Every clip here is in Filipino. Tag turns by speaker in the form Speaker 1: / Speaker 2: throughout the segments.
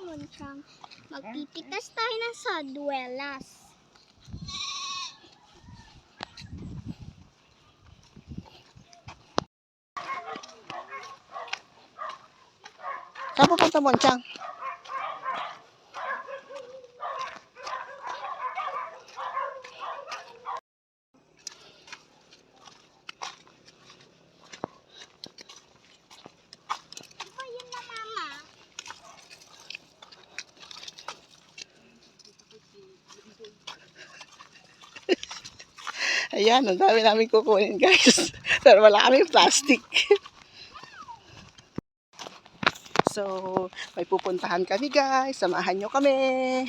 Speaker 1: Munchang. Magpipitas tayo ng saduelas.
Speaker 2: Saan pupunta, Monchang?
Speaker 1: Ba yun na, Mama?
Speaker 2: Ayan, ang dami namin kukunin, guys. Pero wala kaming plastic. So, may pupuntahan kami, guys. Samahan nyo kami.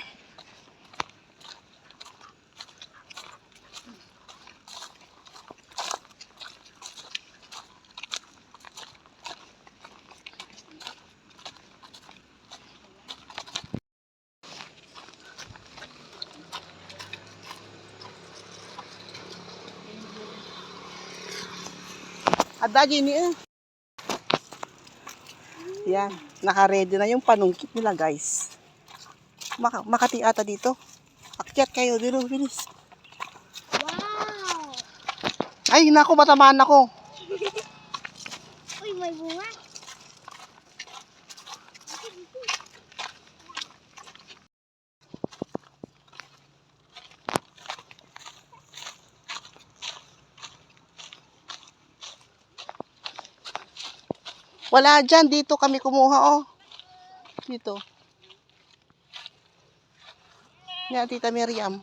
Speaker 2: Ada gini Yan, naka-ready na yung panungkit nila, guys. Makati ata dito. Akyat kayo, dito, bilis.
Speaker 1: Wow!
Speaker 2: Ay, naku, matamaan ako.
Speaker 1: Uy, may bunga.
Speaker 2: Wala dyan, dito kami kumuha, oh. Dito. Yan, Tita Miriam.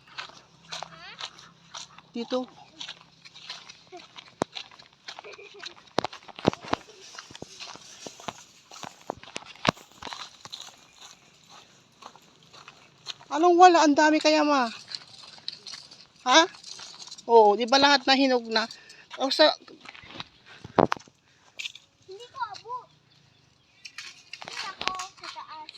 Speaker 2: Dito. Anong wala? Ang dami kaya, ma? Ha? Oo, di ba lahat na hinog na? O sa...
Speaker 1: Hindi ko abo. Hindi ako sa taas.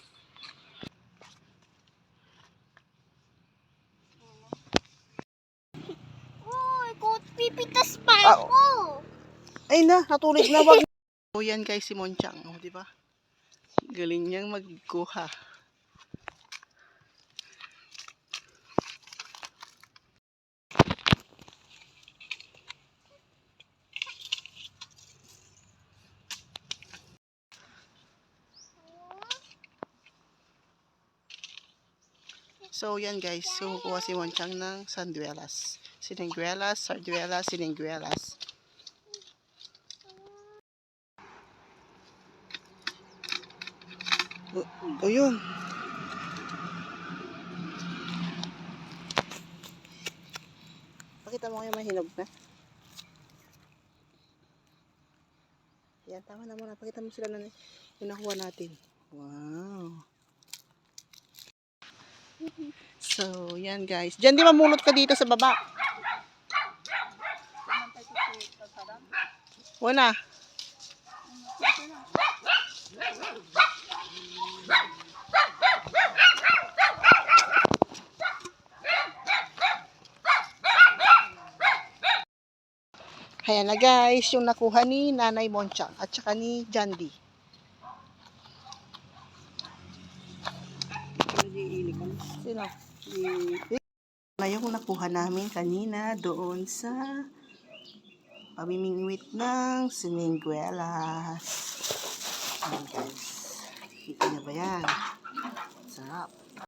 Speaker 1: Uy, pipitas pa ako.
Speaker 2: Ay na, natulig na. Wag. O yan, guys, si Monchang. O, di ba? Galing niyang magkuha. So, yan, guys. So, kuha si Monchang ng sanduelas. Sinengguelas, sarduelas, sinengguelas. O, yun. Pakita mo kayo mahinog na. Yan, tama na muna. Pakita mo sila na yung nakuha natin. Wow. So, yan, guys. Diyan di mamulot ka dito sa baba. Wala. Ayan na, guys, yung nakuha ni Nanay Monchang at saka ni Jandy. Sino? Na yung nakuha namin kanina doon sa pamimingwit ng sinengguelas. Ayan, guys. Kita niyo ba yan? Sarap.